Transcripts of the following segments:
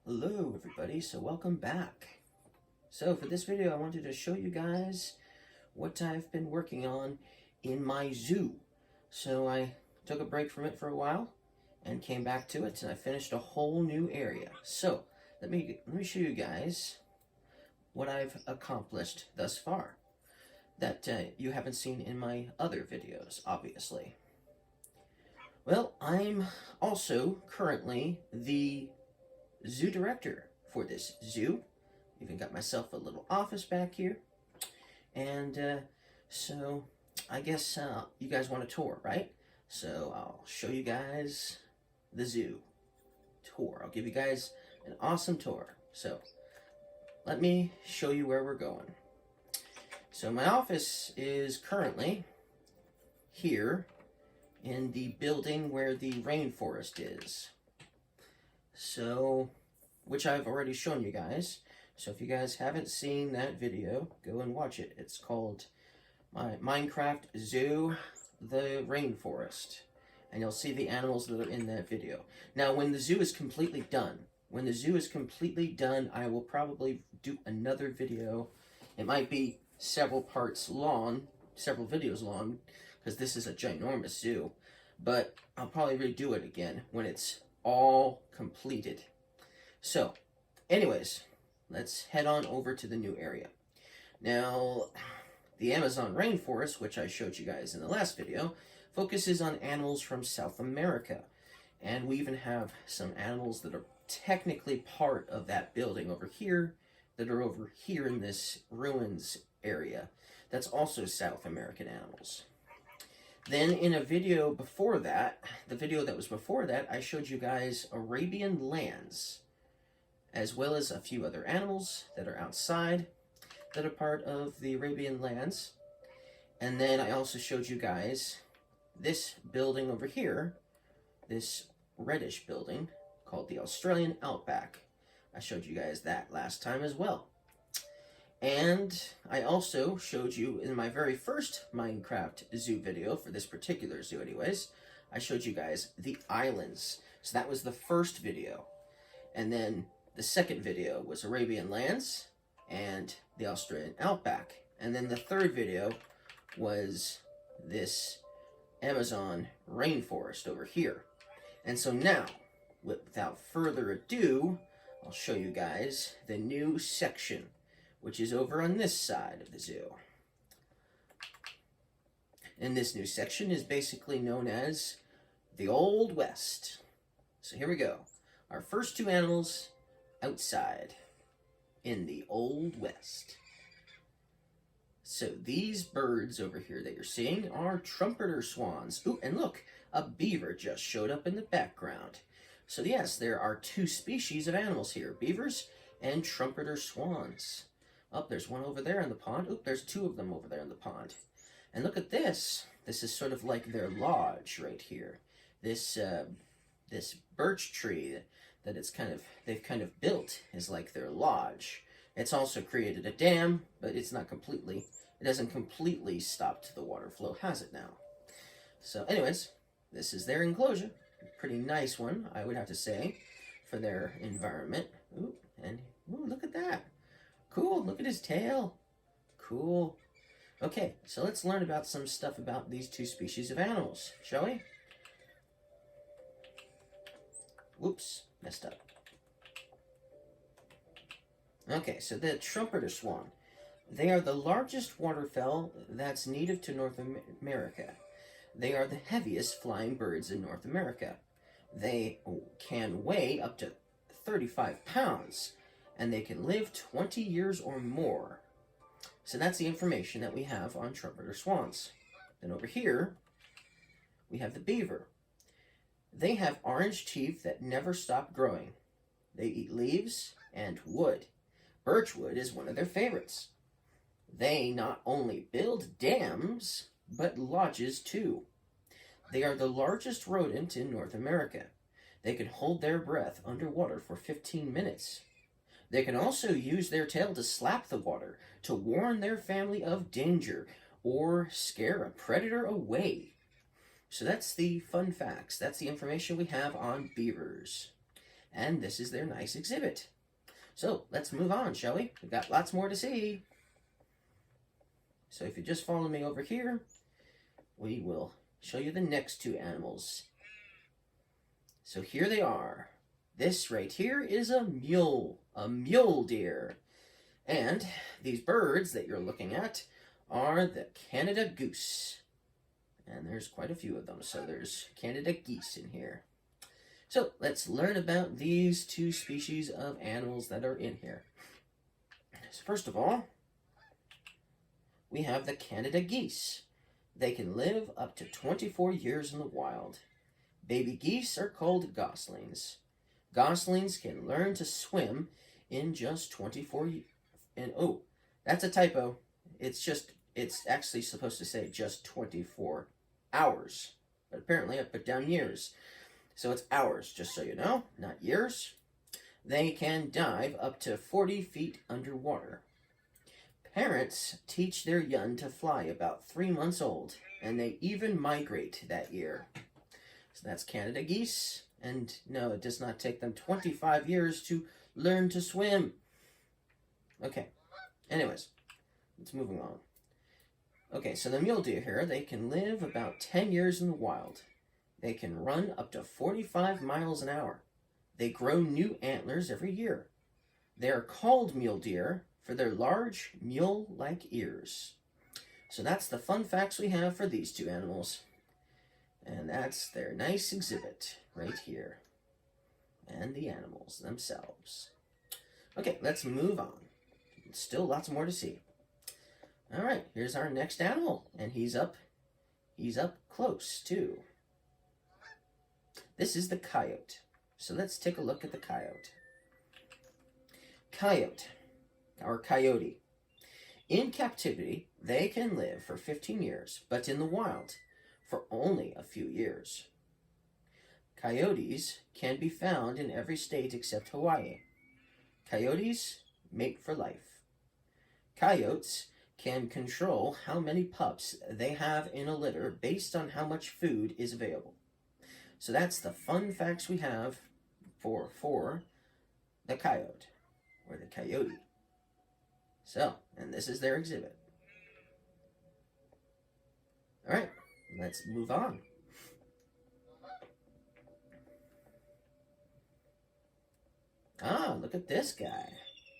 Hello everybody, so welcome back. So for this video I wanted to show you guys what I've been working on in my zoo. So I took a break from it for a while and came back to it and I finished a whole new area. So let me show you guys what I've accomplished thus far that you haven't seen in my other videos, obviously. Well, I'm also currently the zoo director for this zoo. Even got myself a little office back here. And so I guess you guys want a tour, right? So I'll show you guys the zoo tour. I'll give you guys an awesome tour. So let me show you where we're going. So my office is currently here in the building where the rainforest is. So, which I've already shown you guys. So if you guys haven't seen that video, go and watch it. It's called my Minecraft Zoo, the Rainforest. And you'll see the animals that are in that video. Now, when the zoo is completely done, I will probably do another video. It might be several parts long, several videos long, because this is a ginormous zoo. But I'll probably redo it again when it's all completed. So, anyways, let's head on over to the new area. Now, the Amazon rainforest, which I showed you guys in the last video, focuses on animals from South America. And we even have some animals that are technically part of that building over here, that are over here in this ruins area. That's also South American animals. Then in a video before that, the video that was before that, I showed you guys Arabian lands, as well as a few other animals that are outside that are part of the Arabian lands. And then I also showed you guys this building over here, this reddish building called the Australian Outback. I showed you guys that last time as well. And I also showed you in my very first Minecraft zoo video, for this particular zoo anyways, I showed you guys the islands. So that was the first video. And then the second video was Arabian lands and the Australian Outback. And then the third video was this Amazon rainforest over here. And so now, without further ado, I'll show you guys the new section, which is over on this side of the zoo. And this new section is basically known as the Old West. So here we go. Our first two animals outside in the Old West. So these birds over here that you're seeing are trumpeter swans. Ooh, and look, a beaver just showed up in the background. So yes, there are two species of animals here, beavers and trumpeter swans. Oh, there's one over there in the pond. Oh, there's two of them over there in the pond. And look at this. This is sort of like their lodge right here. This this birch tree that they've kind of built is like their lodge. It's also created a dam, but it hasn't completely stopped the water flow, has it now? So anyways, this is their enclosure. Pretty nice one, I would have to say, for their environment. Ooh, and ooh, look at that. Cool, look at his tail. Cool. Okay, so let's learn about some stuff about these two species of animals, shall we? Whoops, messed up. Okay, so the trumpeter swan. They are the largest waterfowl that's native to North America. They are the heaviest flying birds in North America. They can weigh up to 35 pounds. And they can live 20 years or more. So that's the information that we have on trumpeter swans. Then over here, we have the beaver. They have orange teeth that never stop growing. They eat leaves and wood. Birchwood is one of their favorites. They not only build dams, but lodges too. They are the largest rodent in North America. They can hold their breath underwater for 15 minutes. They can also use their tail to slap the water to warn their family of danger or scare a predator away. So that's the fun facts. That's the information we have on beavers. And this is their nice exhibit. So let's move on, shall we? We've got lots more to see. So if you just follow me over here, we will show you the next two animals. So here they are. This right here is a mule deer. And these birds that you're looking at are the Canada goose. And there's quite a few of them, so there's Canada geese in here. So let's learn about these two species of animals that are in here. So first of all, we have the Canada geese. They can live up to 24 years in the wild. Baby geese are called goslings. Goslings can learn to swim in just 24 years. And oh, that's a typo. It's actually supposed to say just 24 hours. But apparently I put down years. So it's hours, just so you know, not years. They can dive up to 40 feet underwater. Parents teach their young to fly about 3 months old, and they even migrate that year. So that's Canada geese. And no, it does not take them 25 years to learn to swim. Okay, anyways, let's moving on. Okay, so the mule deer here, they can live about 10 years in the wild. They can run up to 45 miles an hour. They grow new antlers every year. They are called mule deer for their large mule-like ears. So that's the fun facts we have for these two animals. And that's their nice exhibit right here. And the animals themselves. Okay, let's move on. Still lots more to see. All right, here's our next animal, and he's up close too. This is the coyote. So let's take a look at the coyote. Coyote, or coyote. In captivity, they can live for 15 years, but in the wild, for only a few years. Coyotes can be found in every state except Hawaii. Coyotes mate for life. Coyotes can control how many pups they have in a litter based on how much food is available. So that's the fun facts we have for the coyote, or the coyote. So, and this is their exhibit. All right, let's move on. Ah, look at this guy.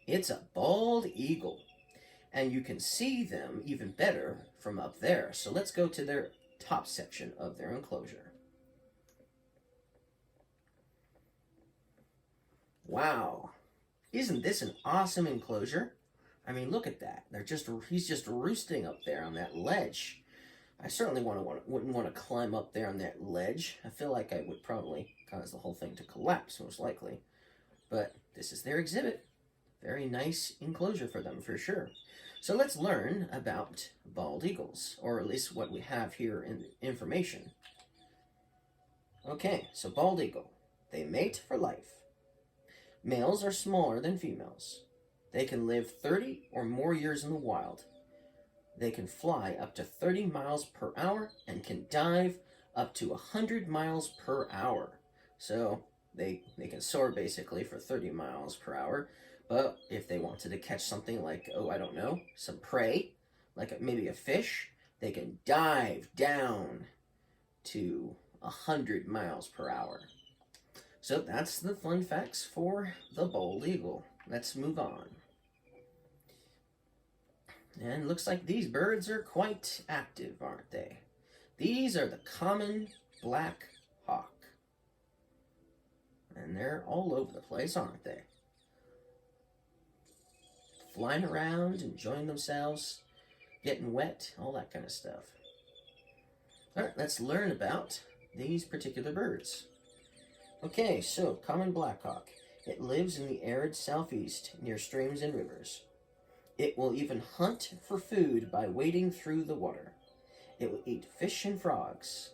It's a bald eagle. And you can see them even better from up there. So let's go to their top section of their enclosure. Wow. Isn't this an awesome enclosure? I mean, look at that. He's just roosting up there on that ledge. I certainly wouldn't want to climb up there on that ledge. I feel like I would probably cause the whole thing to collapse, most likely. But this is their exhibit. Very nice enclosure for them, for sure. So let's learn about bald eagles, or at least what we have here in the information. Okay, so bald eagle. They mate for life. Males are smaller than females. They can live 30 or more years in the wild. They can fly up to 30 miles per hour and can dive up to 100 miles per hour. So they can soar basically for 30 miles per hour. But if they wanted to catch something like, oh, I don't know, some prey, like maybe a fish, they can dive down to 100 miles per hour. So that's the fun facts for the bald eagle. Let's move on. And looks like these birds are quite active, aren't they? These are the common black hawk. And they're all over the place, aren't they? Flying around, enjoying themselves, getting wet, all that kind of stuff. All right, let's learn about these particular birds. Okay, so common blackhawk. It lives in the arid southeast near streams and rivers. It will even hunt for food by wading through the water. It will eat fish and frogs.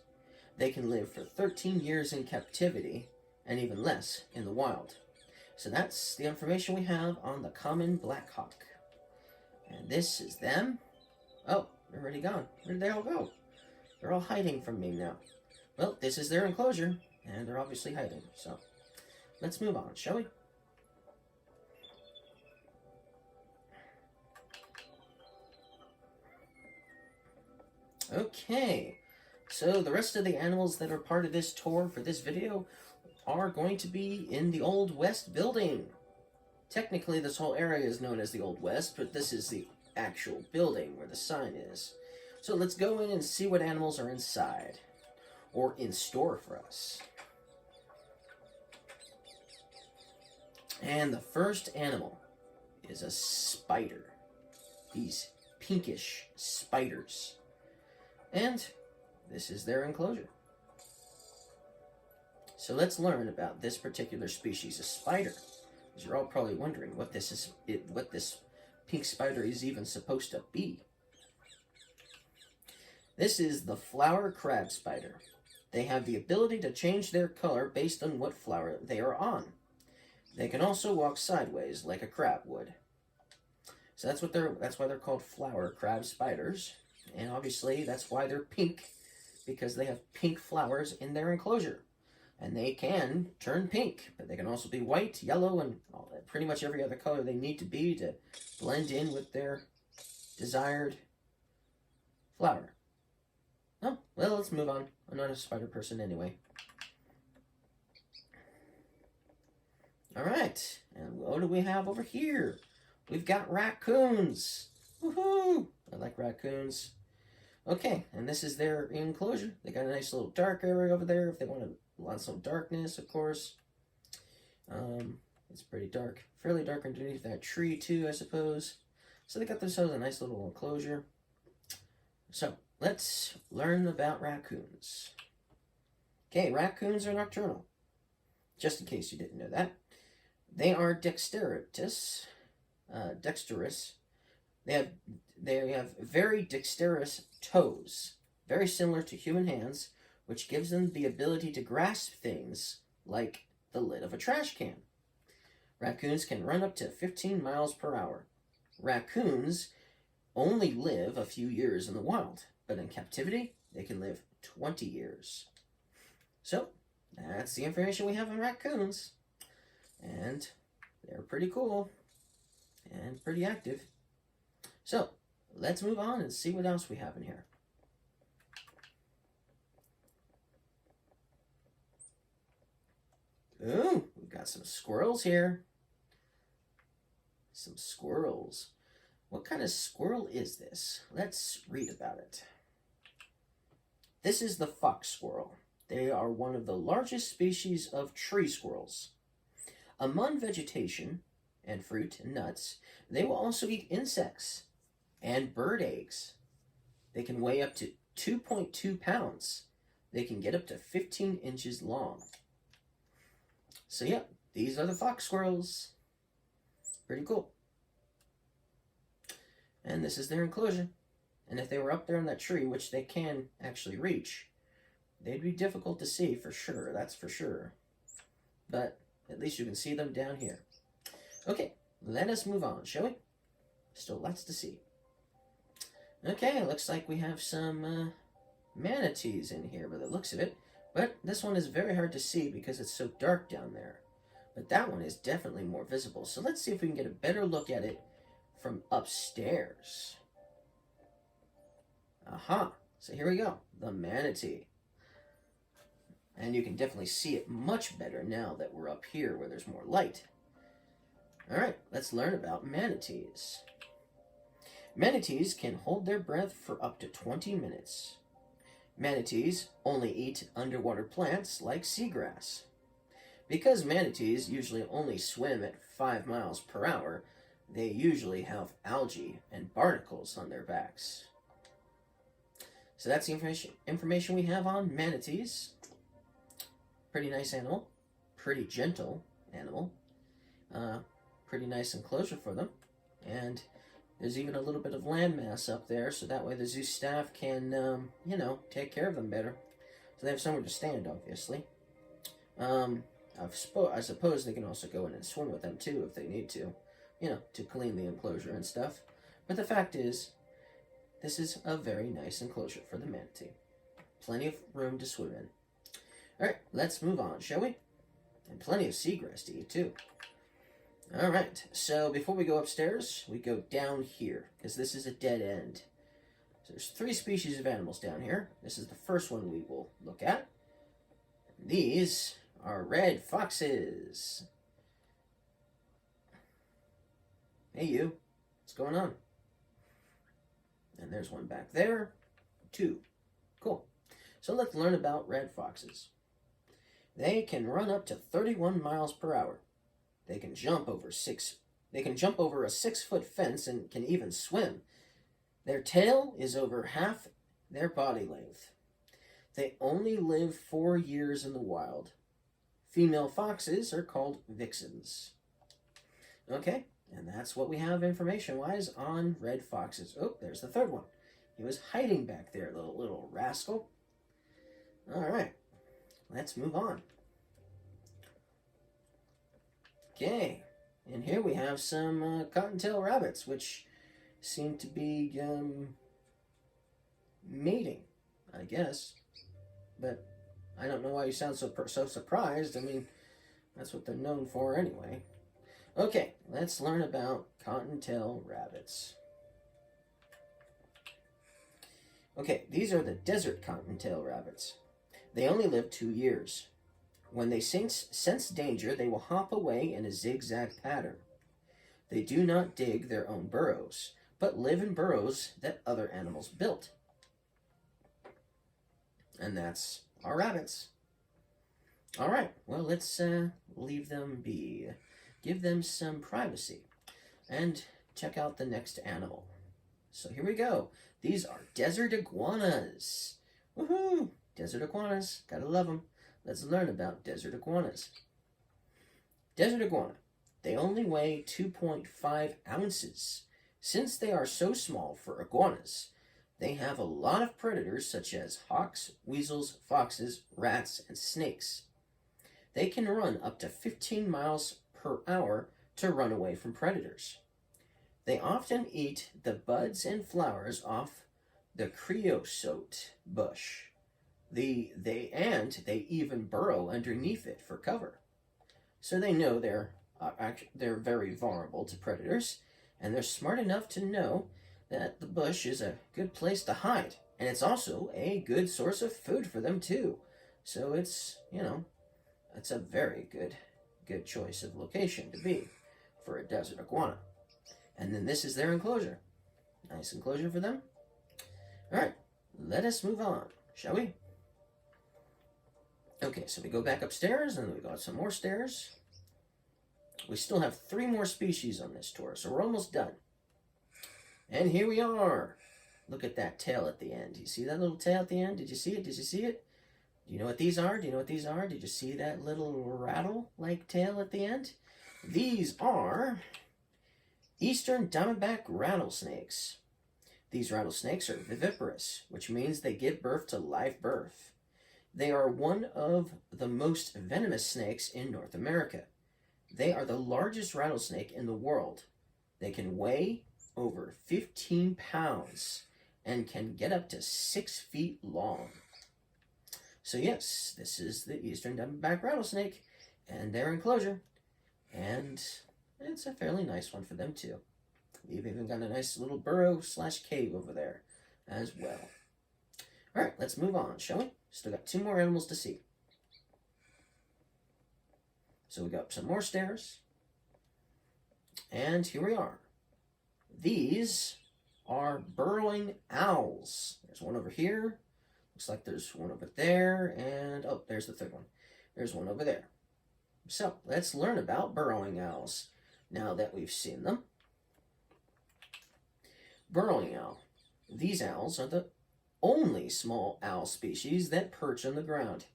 They can live for 13 years in captivity and even less in the wild. So that's the information we have on the common blackhawk. And this is them. Oh, they're already gone. Where did they all go? They're all hiding from me now. Well, this is their enclosure, and they're obviously hiding. So let's move on, shall we? Okay, so the rest of the animals that are part of this tour for this video are going to be in the Old West building. Technically, this whole area is known as the Old West, but this is the actual building where the sign is. So let's go in and see what animals are inside, or in store for us. And the first animal is a spider. These pinkish spiders. And this is their enclosure. So let's learn about this particular species of spider. Because you're all probably wondering what this pink spider is even supposed to be. This is the flower crab spider. They have the ability to change their color based on what flower they are on. They can also walk sideways like a crab would. So that's why they're called flower crab spiders. And obviously that's why they're pink, because they have pink flowers in their enclosure. And they can turn pink, but they can also be white, yellow, and pretty much every other color they need to be to blend in with their desired flower. Oh, well, let's move on. I'm not a spider person anyway. Alright, and what do we have over here? We've got raccoons. Woohoo! I like raccoons. Okay, and this is their enclosure. They got a nice little dark area over there if they want some darkness, of course. It's pretty dark. Fairly dark underneath that tree, too, I suppose. So they got themselves a nice little enclosure. So, let's learn about raccoons. Okay, raccoons are nocturnal. Just in case you didn't know that. They are dexterous. They have very dexterous toes, very similar to human hands, which gives them the ability to grasp things like the lid of a trash can. Raccoons can run up to 15 miles per hour. Raccoons only live a few years in the wild, but in captivity, they can live 20 years. So, that's the information we have on raccoons. And they're pretty cool and pretty active. So, let's move on and see what else we have in here. Ooh, we've got some squirrels here. Some squirrels. What kind of squirrel is this? Let's read about it. This is the fox squirrel. They are one of the largest species of tree squirrels. Among vegetation and fruit and nuts, they will also eat insects and bird eggs. They can weigh up to 2.2 pounds. They can get up to 15 inches long. So yeah, these are the fox squirrels. Pretty cool. And this is their enclosure. And if they were up there in that tree, which they can actually reach, they'd be difficult to see for sure, that's for sure. But at least you can see them down here. Okay, let us move on, shall we? Still lots to see. Okay, looks like we have some manatees in here by the looks of it. But this one is very hard to see because it's so dark down there. But that one is definitely more visible. So let's see if we can get a better look at it from upstairs. Aha, so here we go, the manatee. And you can definitely see it much better now that we're up here where there's more light. Alright, let's learn about manatees. Manatees can hold their breath for up to 20 minutes. Manatees only eat underwater plants like seagrass. Because manatees usually only swim at 5 miles per hour, they usually have algae and barnacles on their backs. So that's the information we have on manatees. Pretty nice animal. Pretty gentle animal. Pretty nice enclosure for them. And there's even a little bit of landmass up there, so that way the zoo staff can, take care of them better. So they have somewhere to stand, obviously. I suppose they can also go in and swim with them, too, if they need to. To clean the enclosure and stuff. But the fact is, this is a very nice enclosure for the manatee. Plenty of room to swim in. Alright, let's move on, shall we? And plenty of seagrass to eat, too. All right, so before we go upstairs, we go down here, because this is a dead end. So there's 3 species of animals down here. This is the first one we will look at. These are red foxes. Hey, you. What's going on? And there's one back there. 2. Cool. So let's learn about red foxes. They can run up to 31 miles per hour. They can jump over a 6-foot fence and can even swim. Their tail is over half their body length. They only live 4 years in the wild. Female foxes are called vixens. Okay, and that's what we have information-wise on red foxes. Oh, there's the third one. He was hiding back there, little rascal. All right, let's move on. Okay, and here we have some cottontail rabbits, which seem to be mating, I guess. But I don't know why you sound so surprised. I mean, that's what they're known for anyway. Okay, let's learn about cottontail rabbits. Okay, these are the desert cottontail rabbits. They only live 2 years. When they sense danger, they will hop away in a zigzag pattern. They do not dig their own burrows, but live in burrows that other animals built. And that's our rabbits. All right, well, let's leave them be. Give them some privacy. And check out the next animal. So here we go. These are desert iguanas. Woohoo! Desert iguanas. Gotta love them. Let's learn about desert iguanas. Desert iguana. They only weigh 2.5 ounces. Since they are so small for iguanas, they have a lot of predators such as hawks, weasels, foxes, rats, and snakes. They can run up to 15 miles per hour to run away from predators. They often eat the buds and flowers off the creosote bush. They even burrow underneath it for cover. So they know they're very vulnerable to predators, and they're smart enough to know that the bush is a good place to hide, and it's also a good source of food for them too. So it's, it's a very good choice of location to be for a desert iguana. And then this is their enclosure. Nice enclosure for them. All right, let us move on, shall we? Okay, so we go back upstairs, and then we go up some more stairs. We still have 3 more species on this tour, so we're almost done. And here we are. Look at that tail at the end. You see that little tail at the end? Did you see it? Did you see it? Do you know what these are? Do you know what these are? Did you see that little rattle-like tail at the end? These are eastern diamondback rattlesnakes. These rattlesnakes are viviparous, which means they give birth to live birth. They are one of the most venomous snakes in North America. They are the largest rattlesnake in the world. They can weigh over 15 pounds and can get up to 6 feet long. So yes, this is the eastern diamondback rattlesnake and their enclosure. And it's a fairly nice one for them too. We've even got a nice little burrow/cave over there as well. All right, let's move on, shall we? Still got 2 more animals to see. So we got some more stairs. And here we are. These are burrowing owls. There's one over here. Looks like there's one over there. And, oh, there's the third one. There's one over there. So, let's learn about burrowing owls now that we've seen them. Burrowing owl. These owls are the only small owl species that perch on the ground.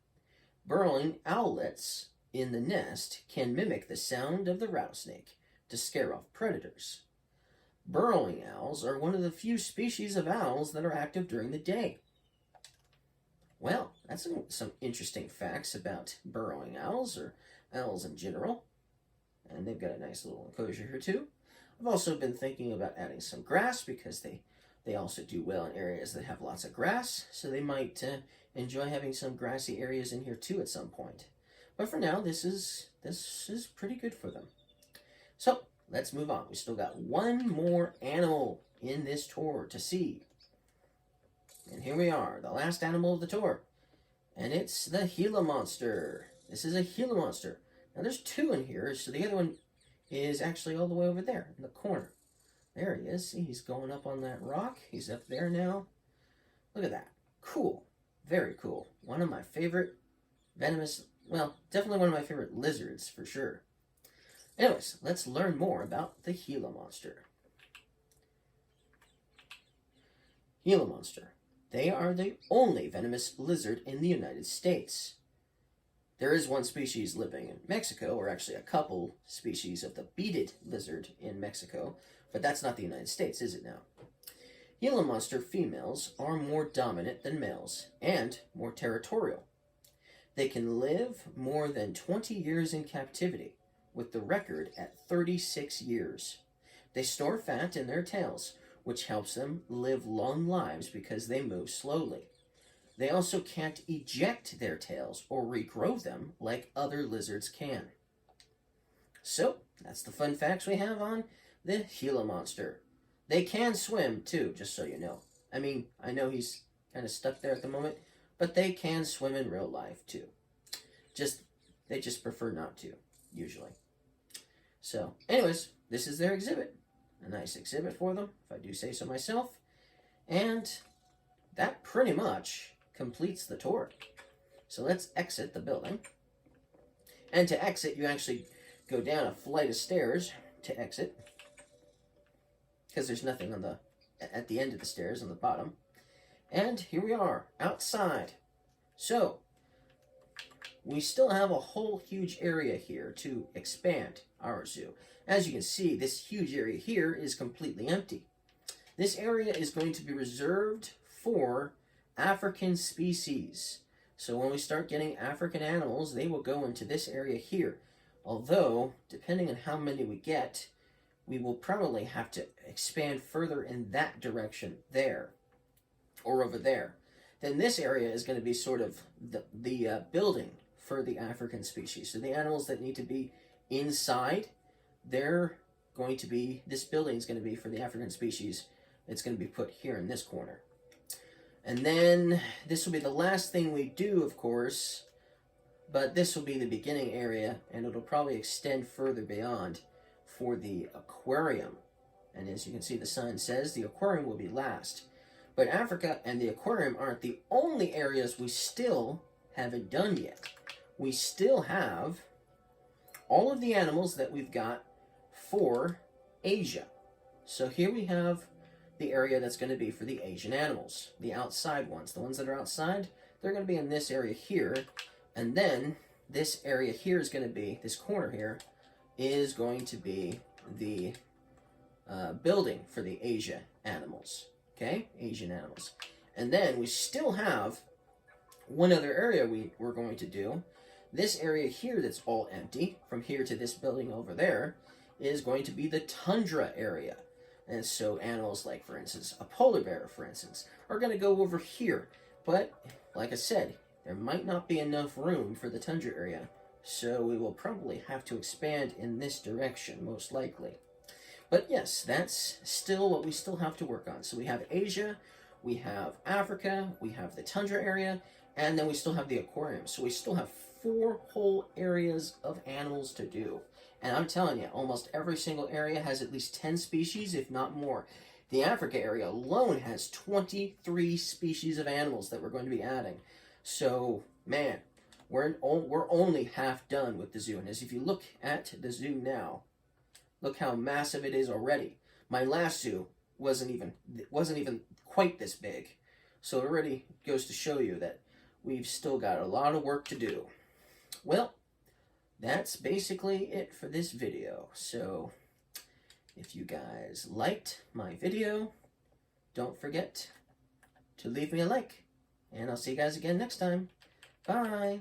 Burrowing owlets in the nest can mimic the sound of the rattlesnake to scare off predators. Burrowing owls are one of the few species of owls that are active during the day. Well, that's some interesting facts about burrowing owls, or owls in general. And they've got a nice little enclosure here too. I've also been thinking about adding some grass because they also do well in areas that have lots of grass, so they might enjoy having some grassy areas in here too at some point. But for now, this is pretty good for them. So let's move on. We still got one more animal in this tour to see. And here we are, the last animal of the tour. And it's the Gila monster. This is a Gila monster. Now there's two in here, so the other one is actually all the way over there in the corner. There he is. See, he's going up on that rock. He's up there now. Look at that. Cool. Very cool. One of my favorite venomous, well, definitely one of my favorite lizards for sure. Anyways, let's learn more about the Gila monster. Gila monster. They are the only venomous lizard in the United States. There is one species living in Mexico, or actually a couple species of the beaded lizard in Mexico, but that's not the United States, is it now? Gila monster females are more dominant than males, and more territorial. They can live more than 20 years in captivity, with the record at 36 years. They store fat in their tails, which helps them live long lives because they move slowly. They also can't eject their tails or regrow them like other lizards can. So, that's the fun facts we have on the Gila monster. They can swim too, just so you know. I mean, I know he's kind of stuck there at the moment, but they can swim in real life too. They just prefer not to, usually. So, anyways, this is their exhibit. A nice exhibit for them, if I do say so myself. And that pretty much completes the tour. So let's exit the building. And to exit, you actually go down a flight of stairs to exit, because there's nothing on at the end of the stairs on the bottom. And here we are, outside. So, we still have a whole huge area here to expand our zoo. As you can see, this huge area here is completely empty. This area is going to be reserved for African species. So when we start getting African animals, they will go into this area here. Although, depending on how many we get, we will probably have to expand further in that direction there, or over there. Then this area is going to be sort of the building for the African species. So the animals that need to be inside, they're going to be, this building is going to be for the African species. It's going to be put here in this corner. And then this will be the last thing we do, of course, but this will be the beginning area, and it'll probably extend further beyond for the aquarium. And as you can see, the sign says the aquarium will be last. But Africa and the aquarium aren't the only areas we still haven't done yet. We still have all of the animals that we've got for Asia. So here we have the area that's going to be for the Asian animals, the outside ones. The ones that are outside, they're going to be in this area here. And then this area here is going to be, this corner here, is going to be the building for the Asia animals. Okay? Asian animals. And then we still have one other area we're going to do. This area here that's all empty, from here to this building over there, is going to be the tundra area. And so animals like, for instance, a polar bear, for instance, are going to go over here. But, like I said, there might not be enough room for the tundra area. So we will probably have to expand in this direction, most likely. But yes, that's still what we still have to work on. So we have Asia, we have Africa, we have the tundra area, and then we still have the aquarium. So we still have 4 whole areas of animals to do. And I'm telling you, almost every single area has at least 10 species, if not more. The Africa area alone has 23 species of animals that we're going to be adding. So, man, we're only half done with the zoo. And as if you look at the zoo now, look how massive it is already. My last zoo wasn't even quite this big. So it already goes to show you that we've still got a lot of work to do. Well, that's basically it for this video. So, if you guys liked my video, don't forget to leave me a like. And I'll see you guys again next time. Bye!